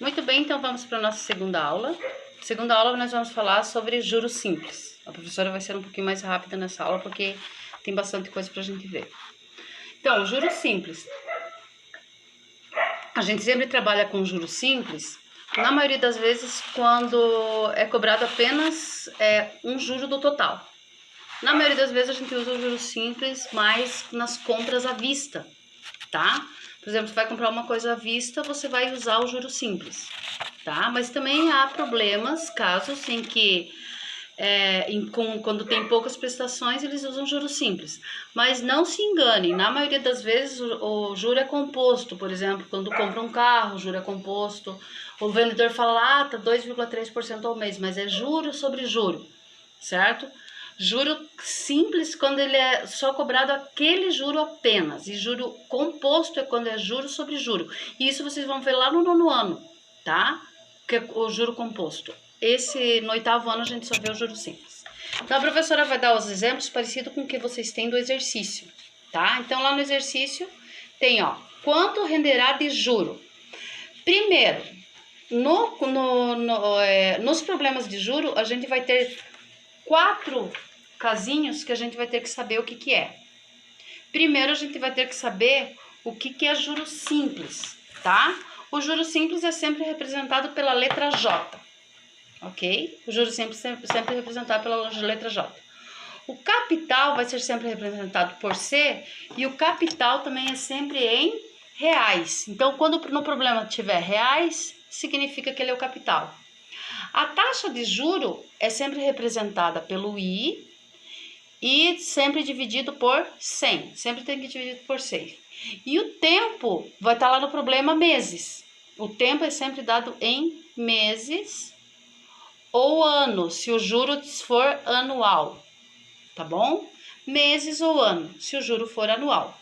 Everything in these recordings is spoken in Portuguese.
Muito bem, então vamos para a nossa segunda aula. Segunda aula nós vamos falar sobre juros simples. A professora vai ser um pouquinho mais rápida nessa aula porque tem bastante coisa para a gente ver. Então, juros simples. A gente sempre trabalha com juros simples, na maioria das vezes quando é cobrado apenas um juro do total. Na maioria das vezes a gente usa o juros simples mais nas compras à vista, tá? Por exemplo, você vai comprar uma coisa à vista, você vai usar o juros simples, tá? Mas também há problemas, casos em que quando tem poucas prestações, eles usam juros simples. Mas não se engane, na maioria das vezes o juro é composto. Por exemplo, quando compra um carro, o juro é composto. O vendedor fala, tá 2,3% ao mês, mas é juro sobre juro, certo? Juro simples quando ele é só cobrado aquele juro apenas. E juro composto é quando é juro sobre juro. E isso vocês vão ver lá no 9º ano, tá? Que é o juro composto. No 8º ano a gente só vê o juro simples. Então a professora vai dar os exemplos parecidos com o que vocês têm do exercício, tá? Então lá no exercício tem, ó, quanto renderá de juro? Primeiro, nos problemas de juro a gente vai ter 4 casinhos que a gente vai ter que saber o que é. Primeiro a gente vai ter que saber o que é juro simples, tá? O juro simples é sempre representado pela letra J, ok? O juro simples sempre representado pela letra J. O capital vai ser sempre representado por C e o capital também é sempre em reais. Então, quando no problema tiver reais, significa que ele é o capital. A taxa de juro é sempre representada pelo I e sempre dividido por 100. Sempre tem que dividir por 100. E o tempo vai estar lá no problema meses. O tempo é sempre dado em meses ou anos, se o juro for anual, tá bom? Meses ou ano, se o juro for anual.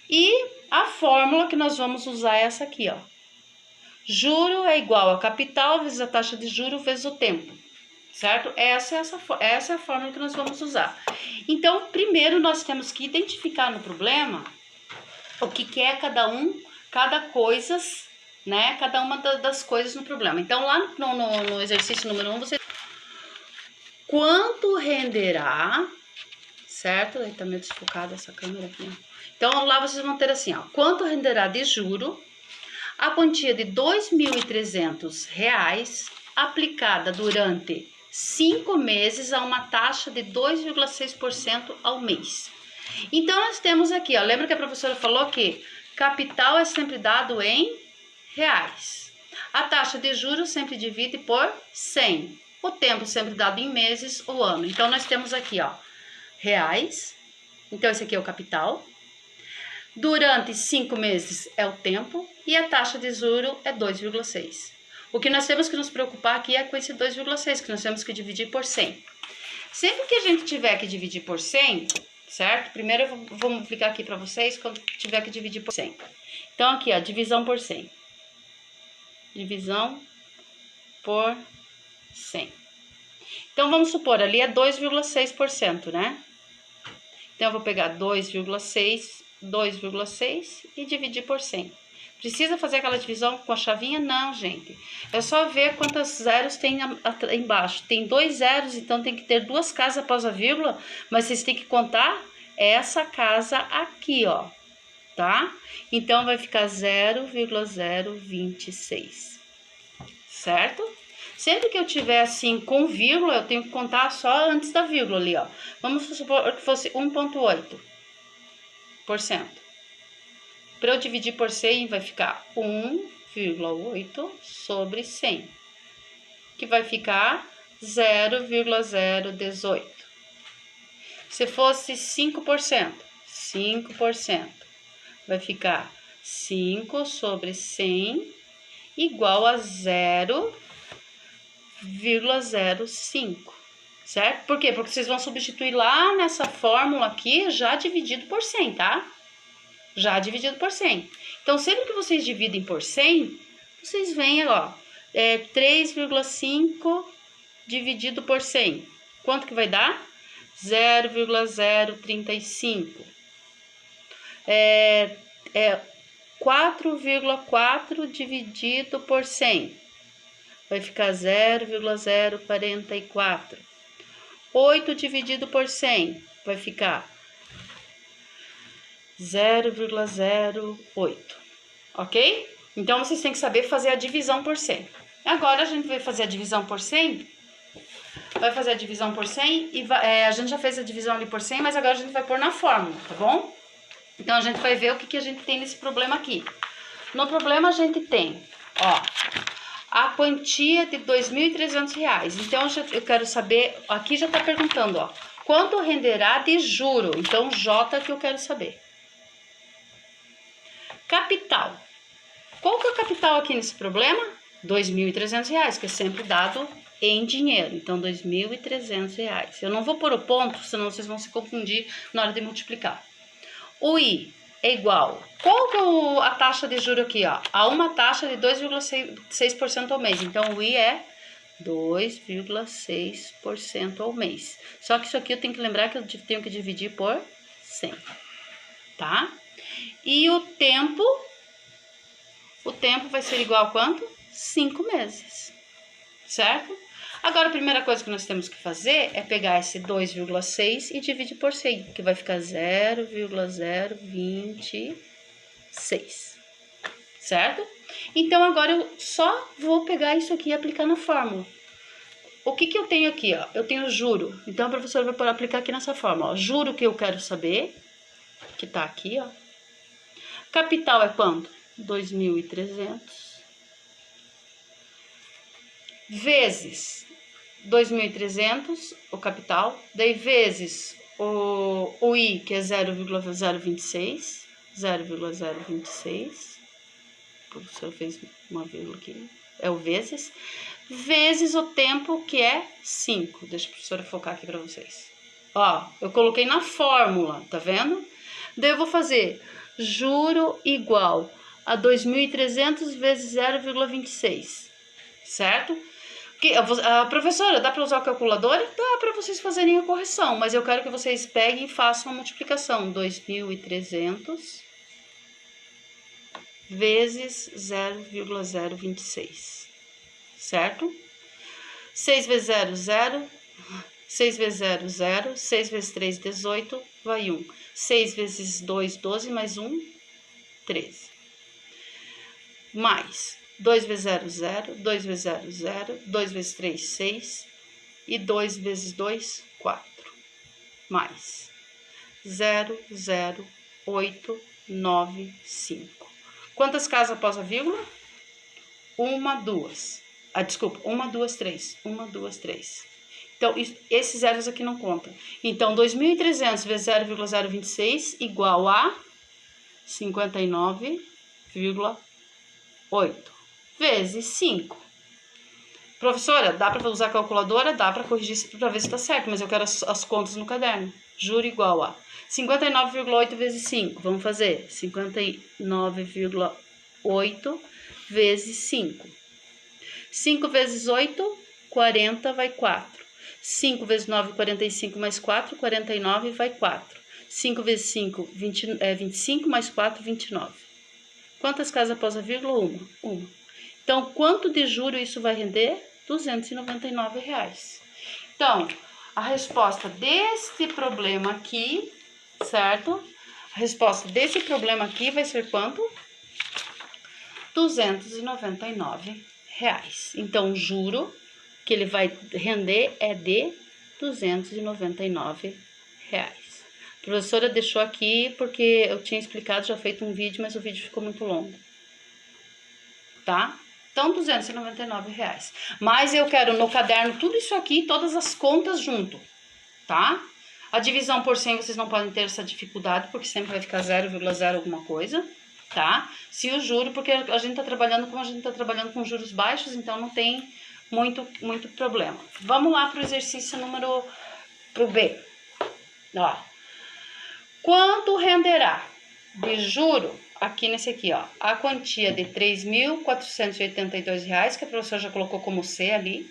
E a fórmula que nós vamos usar é essa aqui, ó. Juro é igual a capital vezes a taxa de juro vezes o tempo, certo? Essa é a fórmula que nós vamos usar. Então, primeiro nós temos que identificar no problema o que é cada coisa, né? Cada uma das coisas no problema. Então, lá no exercício número 1, você... Quanto renderá, certo? Aí tá meio desfocada essa câmera aqui. Então, lá vocês vão ter assim, ó. Quanto renderá de juro a quantia de R$ 2.300 aplicada durante 5 meses a uma taxa de 2,6% ao mês. Então, nós temos aqui, ó, lembra que a professora falou que capital é sempre dado em reais. A taxa de juros sempre divide por 100. O tempo sempre dado em meses ou ano. Então, nós temos aqui, ó, reais. Então, esse aqui é o capital. Durante 5 meses é o tempo e a taxa de juro é 2,6. O que nós temos que nos preocupar aqui é com esse 2,6, que nós temos que dividir por 100. Sempre que a gente tiver que dividir por 100, certo? Primeiro eu vou multiplicar aqui para vocês quando tiver que dividir por 100. Então aqui, ó, divisão por 100. Divisão por 100. Então vamos supor, ali é 2,6%, né? Então eu vou pegar 2,6 e dividir por 100. Precisa fazer aquela divisão com a chavinha? Não, gente. É só ver quantos zeros tem embaixo. Tem 2 zeros, então tem que ter 2 casas após a vírgula, mas vocês têm que contar essa casa aqui, ó, tá? Então vai ficar 0,026, certo? Sempre que eu tiver assim com vírgula, eu tenho que contar só antes da vírgula ali, ó. Vamos supor que fosse 1,8%. Para eu dividir por 100, vai ficar 1,8 sobre 100, que vai ficar 0,018. Se fosse 5%, vai ficar 5 sobre 100 igual a 0,05, certo? Por quê? Porque vocês vão substituir lá nessa fórmula aqui já dividido por 100, tá? Já dividido por 100. Então, sempre que vocês dividem por 100, vocês veem, ó, 3,5 dividido por 100. Quanto que vai dar? 0,035. 4,4 dividido por 100 vai ficar 0,044. 8 dividido por 100 vai ficar 0,08, ok? Então, vocês têm que saber fazer a divisão por 100. Agora, a gente vai fazer a divisão por 100. Vai fazer a divisão por 100 e a gente já fez a divisão ali por 100, mas agora a gente vai pôr na fórmula, tá bom? Então, a gente vai ver o que a gente tem nesse problema aqui. No problema, a gente tem, ó, a quantia de R$ 2.300. Então, eu quero saber, aqui já tá perguntando, ó, quanto renderá de juro? Então, J que eu quero saber. Capital. Qual que é o capital aqui nesse problema? R$ 2.300, que é sempre dado em dinheiro. Então, R$ 2.300. Eu não vou pôr o ponto, senão vocês vão se confundir na hora de multiplicar. O I é igual. Qual que é a taxa de juros aqui, ó? Há uma taxa de 2,6% ao mês. Então, o I é 2,6% ao mês. Só que isso aqui eu tenho que lembrar que eu tenho que dividir por 100, tá? E o tempo vai ser igual a quanto? 5 meses, certo? Agora, a primeira coisa que nós temos que fazer é pegar esse 2,6 e dividir por 100, que vai ficar 0,026, certo? Então, agora eu só vou pegar isso aqui e aplicar na fórmula. O que eu tenho aqui, ó? Eu tenho juro. Então, a professora vai aplicar aqui nessa fórmula, ó. Juro que eu quero saber, que tá aqui, ó. Capital é quanto? 2.300 vezes 2.300, o capital, daí vezes o I, que é 0,026, 0,026, o professor fez uma vírgula aqui, é o vezes o tempo, que é 5. Deixa a professora focar aqui para vocês. Ó, eu coloquei na fórmula, tá vendo? Daí eu vou fazer juro igual a 2.300 vezes 0,26, certo? A professora, dá para usar o calculador? Dá para vocês fazerem a correção, mas eu quero que vocês peguem e façam a multiplicação. 2.300 vezes 0,026, certo? 6 vezes 0, 0. 6 vezes 0, 0. 6 vezes 3, 18, vai 1. 6 vezes 2, 12, mais 1, 13. Mais 2 vezes 0, 0. 2 vezes 0, 0. 2 vezes 3, 6. E 2 vezes 2, 4. Mais 0, 0, 8, 9, 5. Quantas casas após a vírgula? 1, 2. Desculpa, 1, 2, 3. 1, 2, 3. Então, esses zeros aqui não contam. Então, 2.300 vezes 0,026 igual a 59,8 vezes 5. Professora, dá para usar a calculadora? Dá para corrigir para ver se está certo, mas eu quero as contas no caderno. Juro igual a 59,8 vezes 5. Vamos fazer 59,8 vezes 5. 5 vezes 8, 40, vai 4. 5 vezes 9, 45, mais 4, 49, vai 4. 5 vezes 5, 25, mais 4, 29. Quantas casas após a vírgula? Uma. Então, quanto de juro isso vai render? R$ 299. Então, a resposta desse problema aqui, certo? A resposta desse problema aqui vai ser quanto? R$ 299. Então, o juro que ele vai render é de R$ 299. A professora deixou aqui porque eu tinha explicado, já feito um vídeo, mas o vídeo ficou muito longo, tá? Então, R$ 299. Mas eu quero no caderno tudo isso aqui, todas as contas junto, tá? A divisão por 100 vocês não podem ter essa dificuldade, porque sempre vai ficar 0,0 alguma coisa, tá? Se o juro, porque a gente tá trabalhando como a gente tá trabalhando com juros baixos, então não tem muito problema. Vamos lá para o exercício pro B. Ó. Quanto renderá de juro, aqui nesse aqui, ó, a quantia de R$ 3.482, que a professora já colocou como C ali,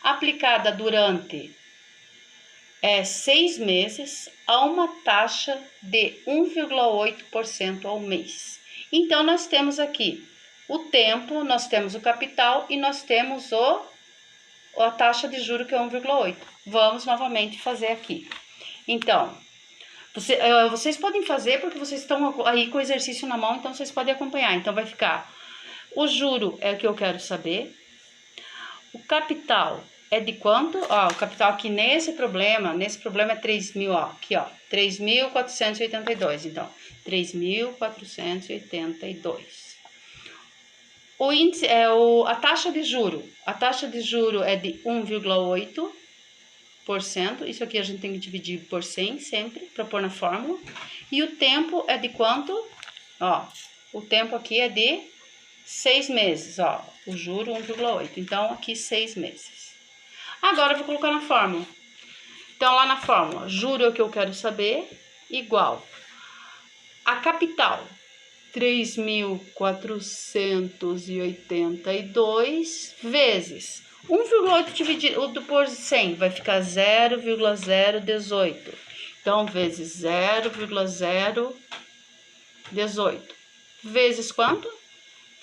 aplicada durante 6 meses a uma taxa de 1,8% ao mês. Então, nós temos aqui o tempo, nós temos o capital e nós temos a taxa de juro, que é 1,8. Vamos novamente fazer aqui. Então, vocês podem fazer porque vocês estão aí com o exercício na mão, então vocês podem acompanhar. Então, vai ficar: o juro é o que eu quero saber. O capital é de quanto? Ó, o capital aqui nesse problema é 3.000, ó, aqui, ó, 3.482. Então, 3.482. O índice a taxa de juro. A taxa de juro é de 1,8%. Isso aqui a gente tem que dividir por 100 sempre para pôr na fórmula. E o tempo é de quanto? Ó, o tempo aqui é de 6 meses, ó. O juro 1,8. Então, aqui 6 meses. Agora eu vou colocar na fórmula. Então, lá na fórmula, juro é o que eu quero saber, igual a capital, 3.482 vezes 1,8 dividido por 100, vai ficar 0,018. Então, vezes 0,018. Vezes quanto?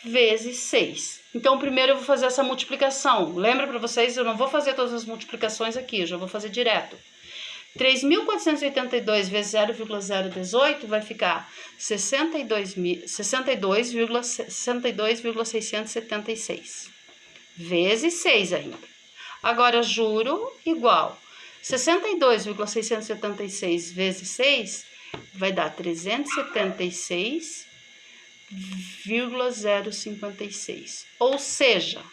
Vezes 6. Então, primeiro eu vou fazer essa multiplicação. Lembra para vocês, eu não vou fazer todas as multiplicações aqui, eu já vou fazer direto. 3.482 vezes 0,018 vai ficar 62,676 vezes 6 ainda. Agora, juro igual 62,676 vezes 6 vai dar 376,056. Ou seja,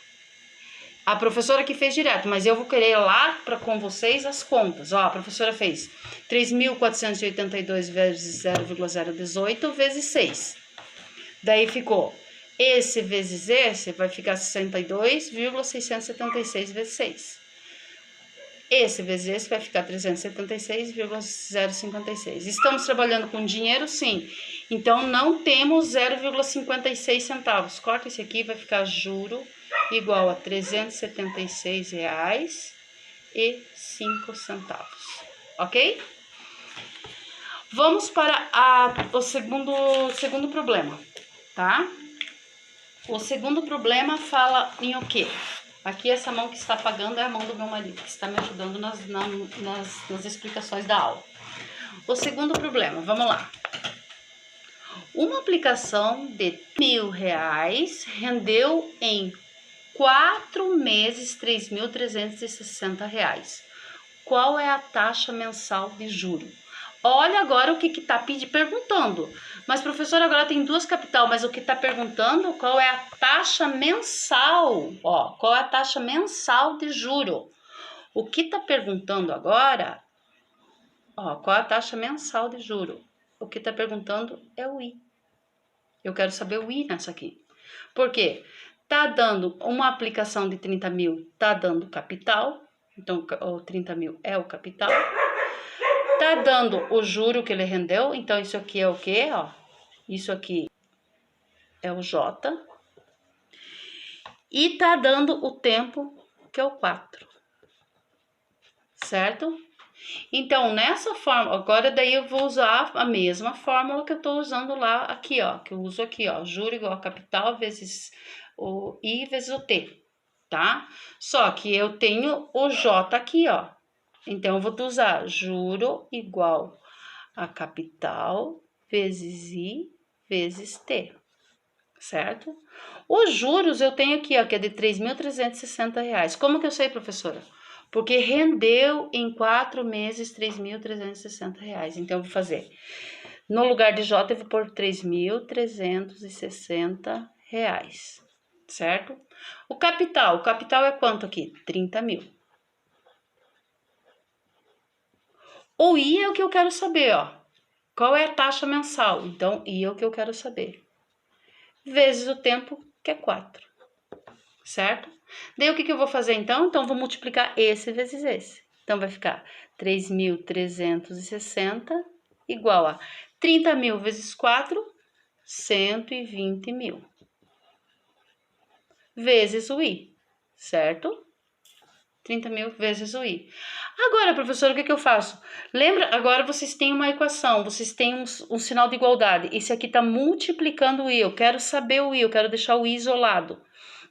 a professora que fez direto, mas eu vou querer lá com vocês as contas. Ó, a professora fez 3.482 vezes 0,018 vezes 6. Daí ficou esse vezes esse, vai ficar 62,676 vezes 6. Esse vezes esse vai ficar 376,056. Estamos trabalhando com dinheiro, sim. Então, não temos 0,56 centavos. Corta esse aqui, vai ficar juro igual a R$ 376,05. Ok? Vamos para o segundo problema, tá? O segundo problema fala em o quê? Aqui essa mão que está apagando é a mão do meu marido, que está me ajudando nas explicações da aula. O segundo problema, vamos lá. Uma aplicação de R$ 1.000 rendeu em 4 meses R$ 3.360. Qual é a taxa mensal de juro? Olha agora o que está perguntando. Mas, professor, agora tem duas capital, mas o que está perguntando qual é a taxa mensal? Ó, qual é a taxa mensal de juro? O que está perguntando agora, ó, qual é a taxa mensal de juro? O que está perguntando é o I. Eu quero saber o I nessa aqui. Por quê? Tá dando uma aplicação de 30 mil, tá dando capital. Então, o 30 mil é o capital. Tá dando o juro que ele rendeu. Então, isso aqui é o quê? Ó, isso aqui é o J. E tá dando o tempo, que é o 4. Certo? Então, nessa forma, agora daí eu vou usar a mesma fórmula que eu tô usando lá aqui, ó. Que eu uso aqui, ó. Juro igual a capital vezes o I vezes o T, tá? Só que eu tenho o J aqui, ó. Então, eu vou usar juro igual a capital vezes I vezes T, certo? Os juros eu tenho aqui, ó, que é de R$ 3.360. Como que eu sei, professora? Porque rendeu em 4 meses R$ 3.360. Então, eu vou fazer, no lugar de J, eu vou pôr R$ 3.360, certo? O capital é quanto aqui? 30 mil. O I é o que eu quero saber, ó. Qual é a taxa mensal? Então, I é o que eu quero saber. Vezes o tempo, que é 4. Certo? Daí, o que eu vou fazer, então? Então, vou multiplicar esse vezes esse. Então, vai ficar 3.360 igual a 30 mil vezes 4, 120 mil. Vezes o I, certo? 30 mil vezes o I. Agora, professora, o que eu faço? Lembra, agora vocês têm uma equação, vocês têm um sinal de igualdade. Esse aqui está multiplicando o i, eu quero saber o i, eu quero deixar o i isolado.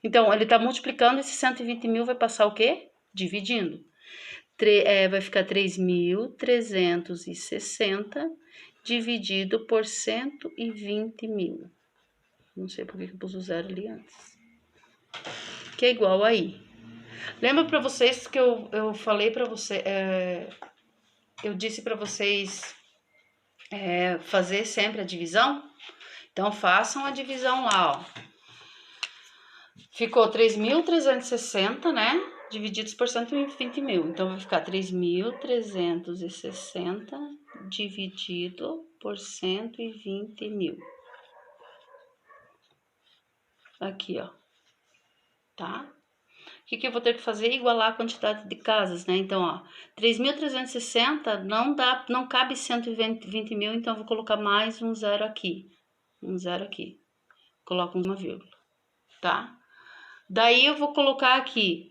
Então, ele está multiplicando, esse 120 mil vai passar o quê? Dividindo. Vai ficar 3.360 dividido por 120 mil. Não sei por que eu pus o zero ali antes. Que é igual a i. Lembra para vocês que eu falei para você, eu disse para vocês fazer sempre a divisão? Então, façam a divisão lá, ó. Ficou 3.360, né? Divididos por 120 mil. Então, vai ficar 3.360 dividido por 120 mil. Aqui, ó. Tá? O que eu vou ter que fazer? Igualar a quantidade de casas, né? Então, ó, 3.360 não cabe 120 mil, então eu vou colocar mais um zero aqui. Um zero aqui. Coloco uma vírgula, tá? Daí eu vou colocar aqui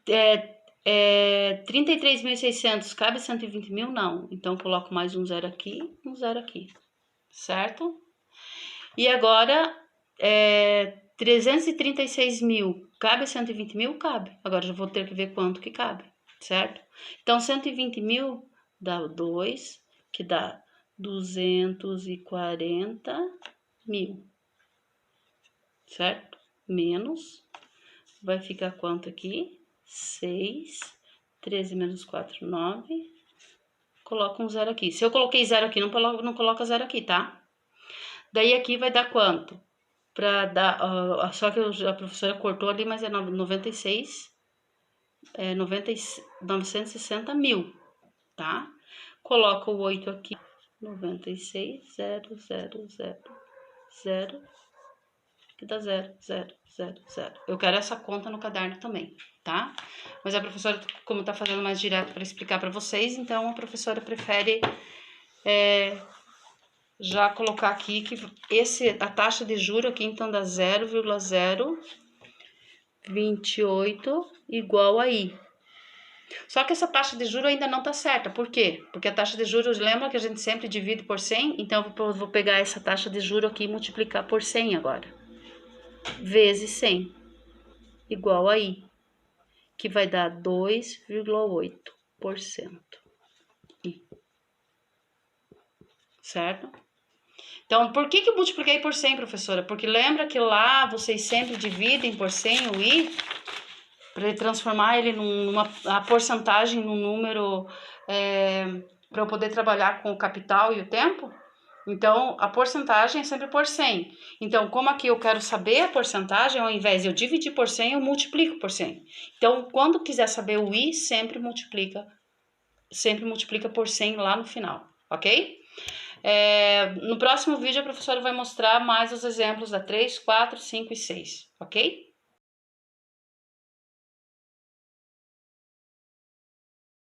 33.600, cabe 120 mil? Não. Então, eu coloco mais um zero aqui, certo? E agora, 336 mil, cabe 120 mil? Cabe. Agora, já vou ter que ver quanto que cabe, certo? Então, 120 mil dá 2, que dá 240 mil, certo? Menos, vai ficar quanto aqui? 6, 13 menos 4, 9. Coloca um zero aqui. Se eu coloquei zero aqui, não coloca zero aqui, tá? Daí aqui vai dar quanto? Para dar, só que a professora cortou ali, mas é 96, 960 mil, tá? Coloca o 8 aqui, 96, 0, 0, 0, 0, que dá 0, 0, 0, 0. Eu quero essa conta no caderno também, tá? Mas a professora, como tá fazendo mais direto para explicar para vocês, então a professora prefere já colocar aqui que a taxa de juro aqui, então, dá 0,028 igual a i. Só que essa taxa de juro ainda não tá certa. Por quê? Porque a taxa de juros, lembra que a gente sempre divide por 100? Então, eu vou pegar essa taxa de juro aqui e multiplicar por 100 agora. Vezes 100 igual a i, que vai dar 2,8%. Certo? Então, por que eu multipliquei por 100, professora? Porque lembra que lá vocês sempre dividem por 100 o i, para transformar ele a porcentagem num número, para eu poder trabalhar com o capital e o tempo? Então, a porcentagem é sempre por 100. Então, como aqui eu quero saber a porcentagem, ao invés de eu dividir por 100, eu multiplico por 100. Então, quando quiser saber o i, sempre multiplica por 100 lá no final, ok? No próximo vídeo, a professora vai mostrar mais os exemplos da 3, 4, 5 e 6, ok?